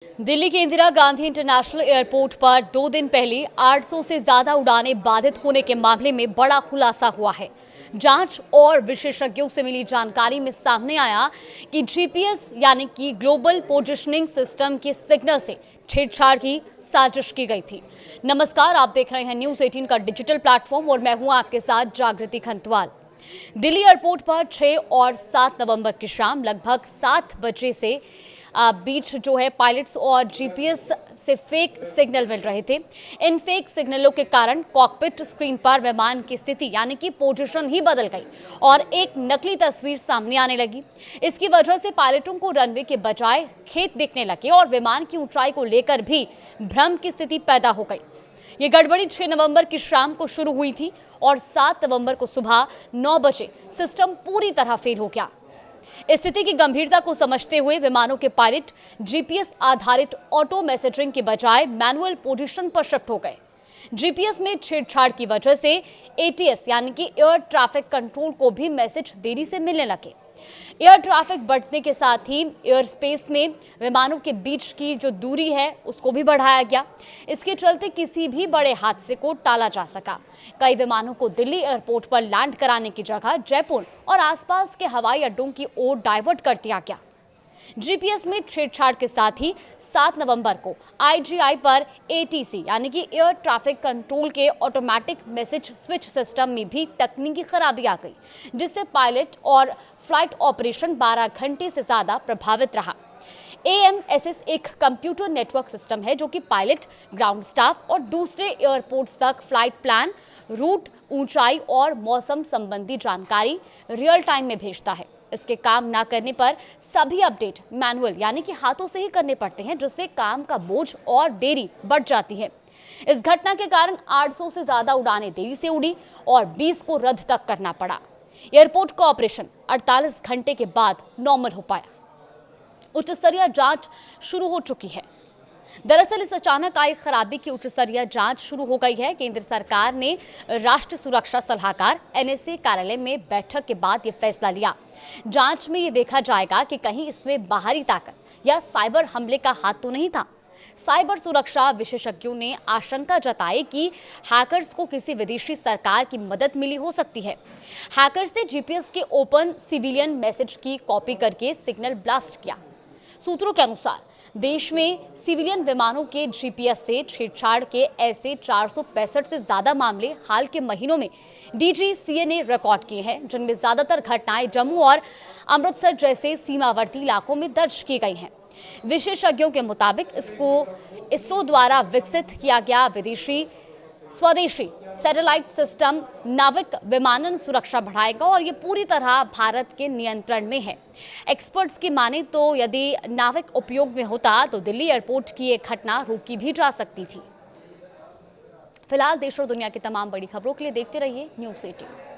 दिल्ली के Indira Gandhi international airport पर 2 दिन पहले 800 से ज्यादा उड़ानें बाधित होने के मामले में बड़ा खुलासा हुआ है। जांच और विशेषज्ञों से मिली जानकारी में सामने आया कि जीपीएस यानी कि ग्लोबल पोजिशनिंग सिस्टम के सिग्नल से छेड़छाड़ की साजिश की गई थी। नमस्कार, आप देख रहे हैं न्यूज 18 का डिजिटल प्लेटफॉर्म और मैं हूं आपके साथ जागृति खंतवाल। दिल्ली एयरपोर्ट पर 6 और 7 नवंबर की शाम लगभग 7 बजे से बीच जो है पायलट्स और जीपीएस से फेक सिग्नल मिल रहे थे। इन फेक सिग्नलों के कारण कॉकपिट स्क्रीन पर विमान की स्थिति यानी कि पोजीशन ही बदल गई और एक नकली तस्वीर सामने आने लगी। इसकी वजह से पायलटों को रनवे के बजाय खेत दिखने लगे और विमान की ऊंचाई को लेकर भी भ्रम की स्थिति पैदा हो गई। ये गड़बड़ी 6 नवंबर की शाम को शुरू हुई थी और 7 नवंबर को सुबह 9 बजे सिस्टम पूरी तरह फेल हो गया। स्थिति की गंभीरता को समझते हुए विमानों के पायलट जीपीएस आधारित ऑटो मैसेजिंग के बजाय मैनुअल पोजीशन पर शिफ्ट हो गए। जीपीएस में छेड़छाड़ की वजह से एटीएस यानी कि एयर ट्रैफिक कंट्रोल को भी मैसेज देरी से मिलने लगे। एयर ट्रैफिक बढ़ने के साथ ही एयर स्पेस में विमानों के बीच की जो दूरी है उसको भी बढ़ाया गया। इसके चलते किसी भी बड़े हादसे को टाला जा सका। कई विमानों को दिल्ली एयरपोर्ट पर लैंड कराने की जगह जयपुर और आसपास के हवाई अड्डों की ओर डाइवर्ट कर दिया गया। जीपीएस में छेड़छाड़ के साथ ही 7 नवंबर को आईजीआई पर एटीसी यानी कि एयर ट्रैफिक कंट्रोल के ऑटोमेटिक मैसेज स्विच सिस्टम में भी तकनीकी खराबी आ गई, जिससे पायलट और फ्लाइट ऑपरेशन 12 घंटे से ज्यादा प्रभावित रहा। एएमएसएस एक कंप्यूटर नेटवर्क सिस्टम है जो कि पायलट, ग्राउंड स्टाफ और दूसरे एयरपोर्ट्स तक फ्लाइट प्लान, रूट, ऊंचाई और मौसम संबंधी जानकारी रियल टाइम में भेजता है। इसके काम ना करने पर सभी अपडेट मैनुअल यानी कि हाथों से ही करने पड़ते हैं, जिससे काम का बोझ और देरी बढ़ जाती है। इस घटना के कारण 800 से ज्यादा उड़ानें देरी से उड़ी और 20 को रद्द तक करना पड़ा। एयरपोर्ट का ऑपरेशन 48 घंटे के बाद नॉर्मल हो पाया। उच्च स्तरीय जांच शुरू हो चुकी है। दरअसल इस अचानक आई खराबी की उच्च स्तरीय जांच शुरू हो गई है। केंद्र सरकार ने राष्ट्रीय सुरक्षा सलाहकार एनएसए कार्यालय में बैठक के बाद ये फैसला लिया। जांच में ये देखा जाएगा कि कहीं इसमें बाहरी ताकत या साइबर हमले का हाथ तो नहीं था। साइबर सुरक्षा विशेषज्ञों ने आशंका जताई कि हैकर्स को किसी विदेशी सरकार की मदद मिली हो सकती है। हैकर्स ने जीपीएस के ओपन सिविलियन मैसेज की कॉपी करके सिग्नल ब्लास्ट किया। सूत्रों के अनुसार देश में सिविलियन विमानों के जीपीएस से छेड़छाड़ के ऐसे 465 से ज्यादा मामले हाल के महीनों में डीजीसीए ने रिकॉर्ड किए हैं, जिनमें ज्यादातर घटनाएं जम्मू और अमृतसर जैसे सीमावर्ती इलाकों में दर्ज की गई हैं। विशेषज्ञों के मुताबिक इसरो द्वारा विकसित किया गया स्वदेशी सैटेलाइट सिस्टम नाविक विमानन सुरक्षा बढ़ाएगा और ये पूरी तरह भारत के नियंत्रण में है। एक्सपर्ट्स की माने तो यदि नाविक उपयोग में होता तो दिल्ली एयरपोर्ट की एक घटना रोकी भी जा सकती थी। फिलहाल देश और दुनिया की तमाम बड़ी खबरों के लिए देखते रहिए न्यूज़ 18।